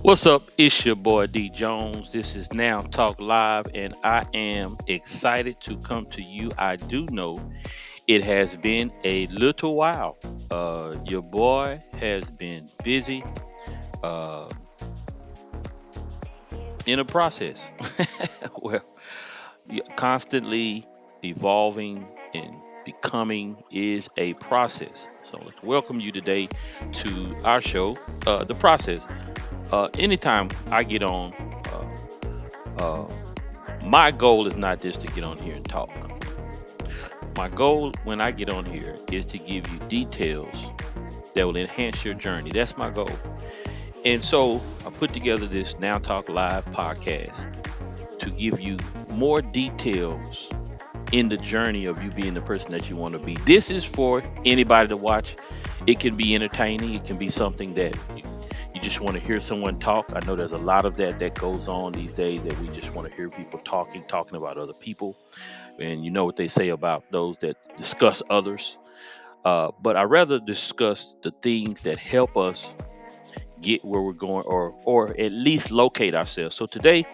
What's up? It's your boy D.Jones. This is Now Talk Live, and I am excited to come to you. I do know it has been a little while. Your boy has been busy uh, in a process. well, constantly evolving and becoming is a process. So let's welcome you today to our show, The Process. Anytime I get on, uh, my goal is not just to get on here and talk. My goal when I get on here is to give you details that will enhance your journey. That's my goal. And so I put together this Now Talk Live podcast to give you more details in the journey of you being the person that you want to be. This is for anybody to watch. It can be entertaining. It can be something that you just want to hear someone talk. I know there's a lot of that goes on these days that we just want to hear people talking about other people. And you know what they say about those that discuss others. But I rather discuss the things that help us get where we're going, or at least locate ourselves. So today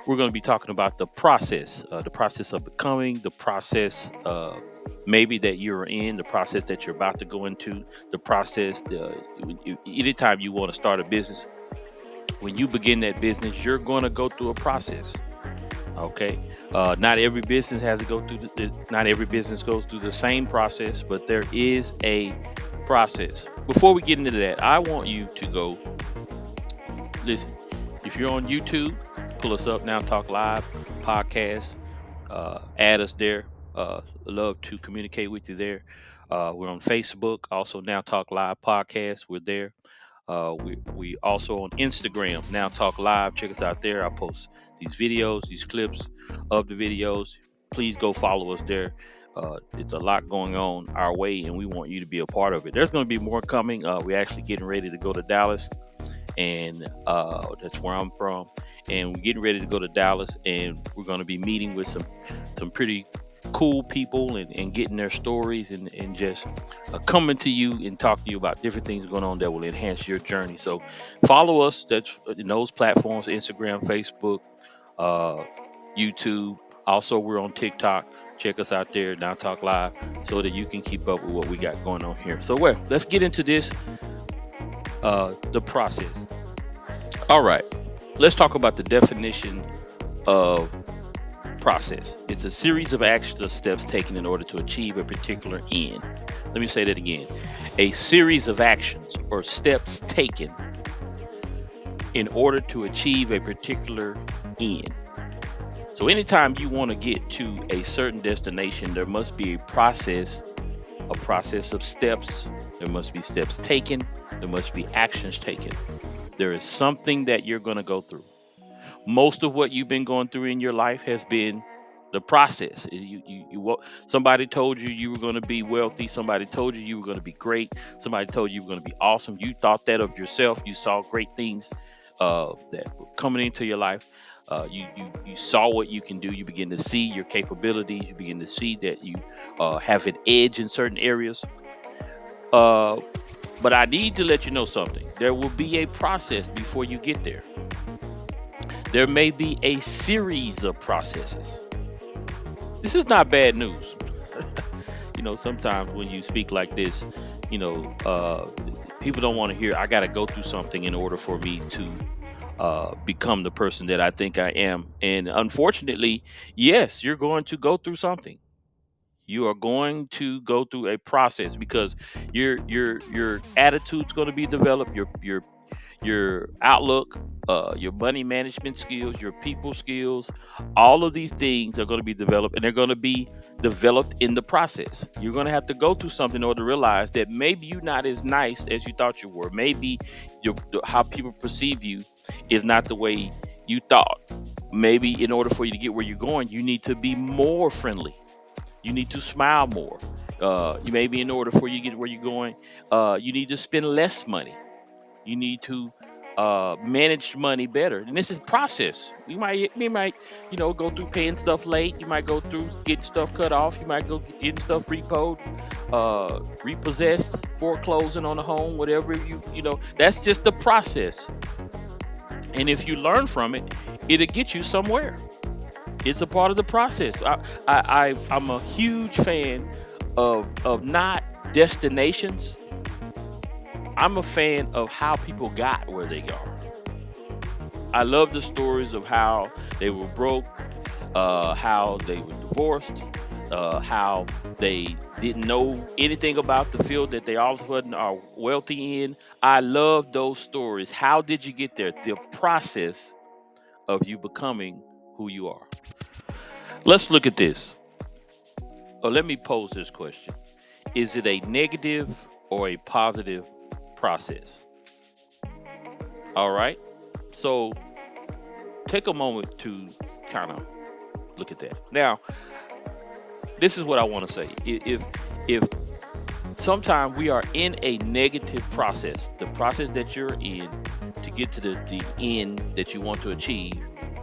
we're going to be talking about the process of becoming, the process maybe that you're in, the process that you're about to go into, the process. Anytime you want to start a business, when you begin that business, you're going to go through a process. Okay, not every business has to go through. Not every business goes through the same process, but there is a process. Before we get into that, I want you to go listen. If you're on YouTube, pull us up now. Talk Live podcast. Add us there. Love to communicate with you there. We're on Facebook, also Now Talk Live podcast. We're there. We also on Instagram, Now Talk Live. Check us out there. I post these videos, these clips of the videos. Please go follow us there. It's a lot going on our way, and we want you to be a part of it. There's going to be more coming. We're actually getting ready to go to Dallas, and that's where I'm from. And we're getting ready to go to Dallas, and we're going to be meeting with some pretty cool people and getting their stories and just coming to you and talking to you about different things going on that will enhance your journey. So follow us. That's in those platforms: Instagram, Facebook, uh, YouTube. Also, we're on TikTok. Check us out there, Now Talk Live, so that you can keep up with what we got going on here. So, let's get into this. The process. All right, let's talk about the definition of process. It's a series of actions or steps taken in order to achieve a particular end. Let me say that again. A series of actions or steps taken in order to achieve a particular end. So, anytime you want to get to a certain destination, there must be a process of steps. There must be steps taken. There must be actions taken. There is something that you're going to go through. Most of what you've been going through in your life has been the process. Somebody told you you were going to be wealthy. Somebody told you you were going to be great. Somebody told you you were going to be awesome. You thought that of yourself. You saw great things that were coming into your life. You saw what you can do. You begin to see your capabilities. You begin to see that you have an edge in certain areas. Uh, but I need to let you know something. There will be a process before you get there. There may be a series of processes. This is not bad news. Sometimes when you speak like this, you know, uh, people don't want to hear, I got to go through something in order for me to become the person that I think I am. And unfortunately, yes, you're going to go through something. You are going to go through a process because your attitude's going to be developed. Your outlook, your money management skills, your people skills, all of these things are going to be developed, and they're going to be developed in the process. You're going to have to go through something in order to realize that maybe you're not as nice as you thought you were. Maybe how people perceive you is not the way you thought. Maybe in order for you to get where you're going, you need to be more friendly. You need to smile more. You maybe in order for you to get where you're going, you need to spend less money. You need to manage money better. And this is process. You might go through paying stuff late. You might go through getting stuff cut off. You might go getting stuff repoed, repossessed, foreclosing on a home, whatever that's just the process. And if you learn from it, it'll get you somewhere. It's a part of the process. I'm a huge fan of not destinations. I'm a fan of how people got where they are. I love the stories of how they were broke, how they were divorced, how they didn't know anything about the field that they all of a sudden are wealthy in. I love those stories. How did you get there? The process of you becoming who you are. Let's look at this. Or let me pose this question. Is it a negative or a positive process? All right. So take a moment to kind of look at that. Now, this is what I want to say. If sometimes we are in a negative process, the process that you're in to get to the end that you want to achieve,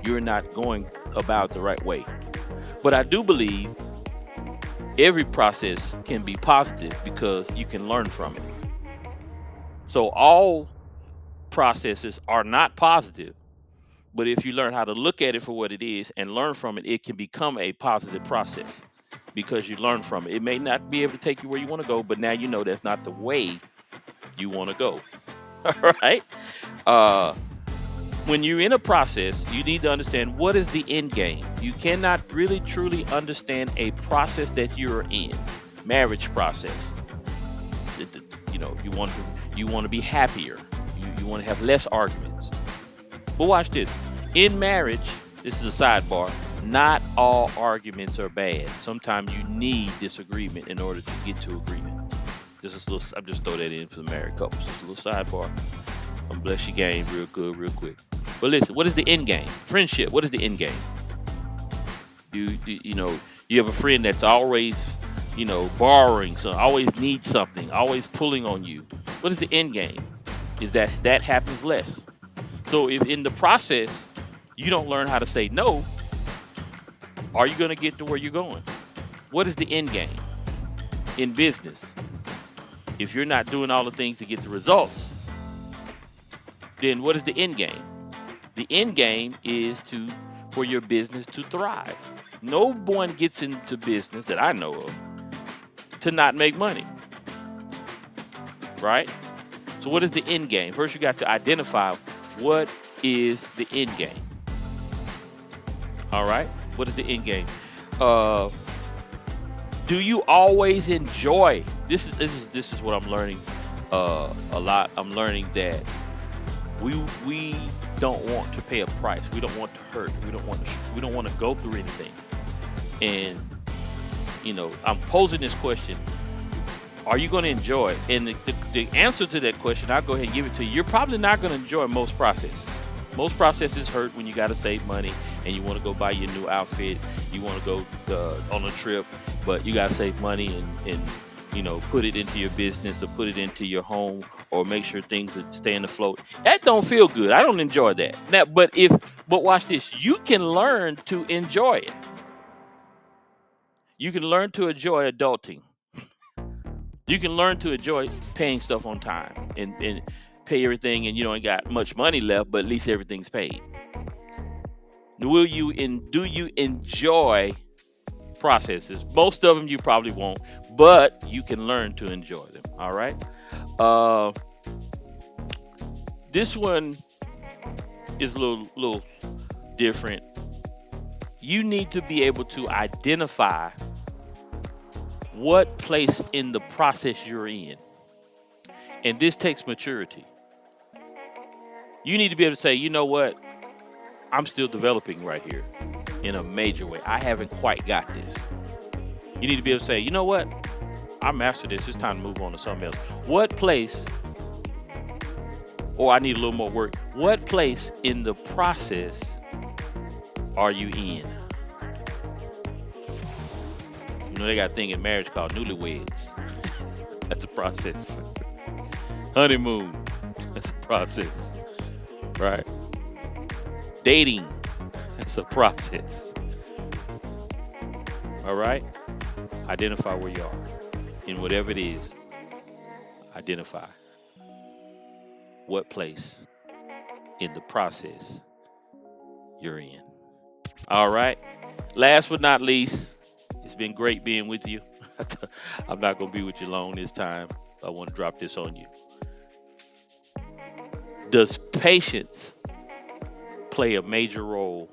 you're not going about the right way. But I do believe every process can be positive because you can learn from it. So all processes are not positive, but if you learn how to look at it for what it is and learn from it, it can become a positive process because you learn from it. It may not be able to take you where you want to go, but now you know that's not the way you want to go. All right. Uh, when you're in a process, you need to understand what is the end game. You cannot really truly understand a process that you're in, marriage process. You know, you want to be happier. You want to have less arguments. But watch this. In marriage, this is a sidebar. Not all arguments are bad. Sometimes you need disagreement in order to get to agreement. This is a little. I'm just throw that in for the married couples. Just a little sidebar. I'm bless your game real good, real quick. But listen, what is the end game? Friendship. What is the end game? You know you have a friend that's always borrowing, so always needs something, always pulling on you. What is the end game? Is that happens less. So if in the process you don't learn how to say no, are you going to get to where you're going? What is the end game in business? If you're not doing all the things to get the results, then what is the end game? The end game is to for your business to thrive. No one gets into business that I know of to not make money, right? So what is the end game? First, you got to identify what is the end game. All right, what is the end game? Uh, do you always enjoy? This is what I'm learning a lot. I'm learning that we don't want to pay a price. We don't want to hurt. We don't want to go through anything. And I'm posing this question: are you going to enjoy it? And the answer to that question, I'll go ahead and give it to you. You're probably not going to enjoy most processes. Most processes hurt when you got to save money and you want to go buy your new outfit. You want to go on a trip, but you got to save money and put it into your business or put it into your home or make sure things are staying afloat. That don't feel good. I don't enjoy that. Now, but watch this. You can learn to enjoy it. You can learn to enjoy adulting. You can learn to enjoy paying stuff on time and pay everything, and you don't got much money left, but at least everything's paid. Do you enjoy processes? Most of them you probably won't, but you can learn to enjoy them. All right. Uh, this one is a little different. You need to be able to identify what place in the process you're in, and this takes maturity. You need to be able to say, you know what, I'm still developing right here in a major way. I haven't quite got this. You need to be able to say, you know what, I mastered this. It's time to move on to something else. What place, or I need a little more work. What place in the process are you in? They got a thing in marriage called newlyweds. That's a process. Honeymoon. That's a process. Right? Dating. That's a process. All right? Identify where you are. In whatever it is, identify what place in the process you're in. All right. Last but not least, it's been great being with you. I'm not going to be with you long this time. I want to drop this on you. Does patience play a major role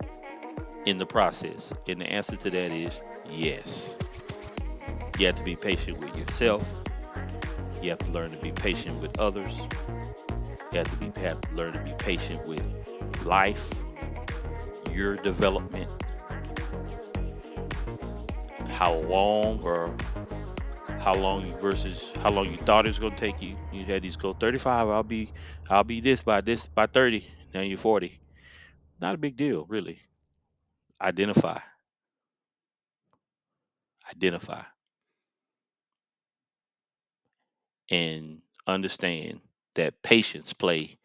in the process? And the answer to that is yes. You have to be patient with yourself. You have to learn to be patient with others. Have to learn to be patient with life, your development, how long or how long you thought it was gonna take you. You had these go 35. I'll be this by 30. Now you're 40. Not a big deal, really. Identify, identify, and understand that patience play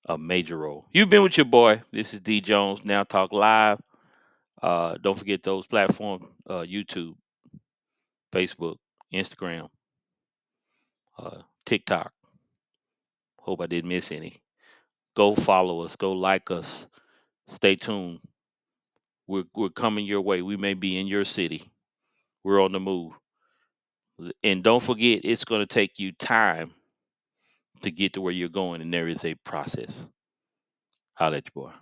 a major role. You've been with your boy. This is D.Jones. Now Talk Live. Don't forget those platforms: YouTube, Facebook, Instagram, TikTok. Hope I didn't miss any. Go follow us. Go like us. Stay tuned. We're coming your way. We may be in your city. We're on the move. And don't forget, it's going to take you time to get to where you're going, and there is a process. Holla at your boy.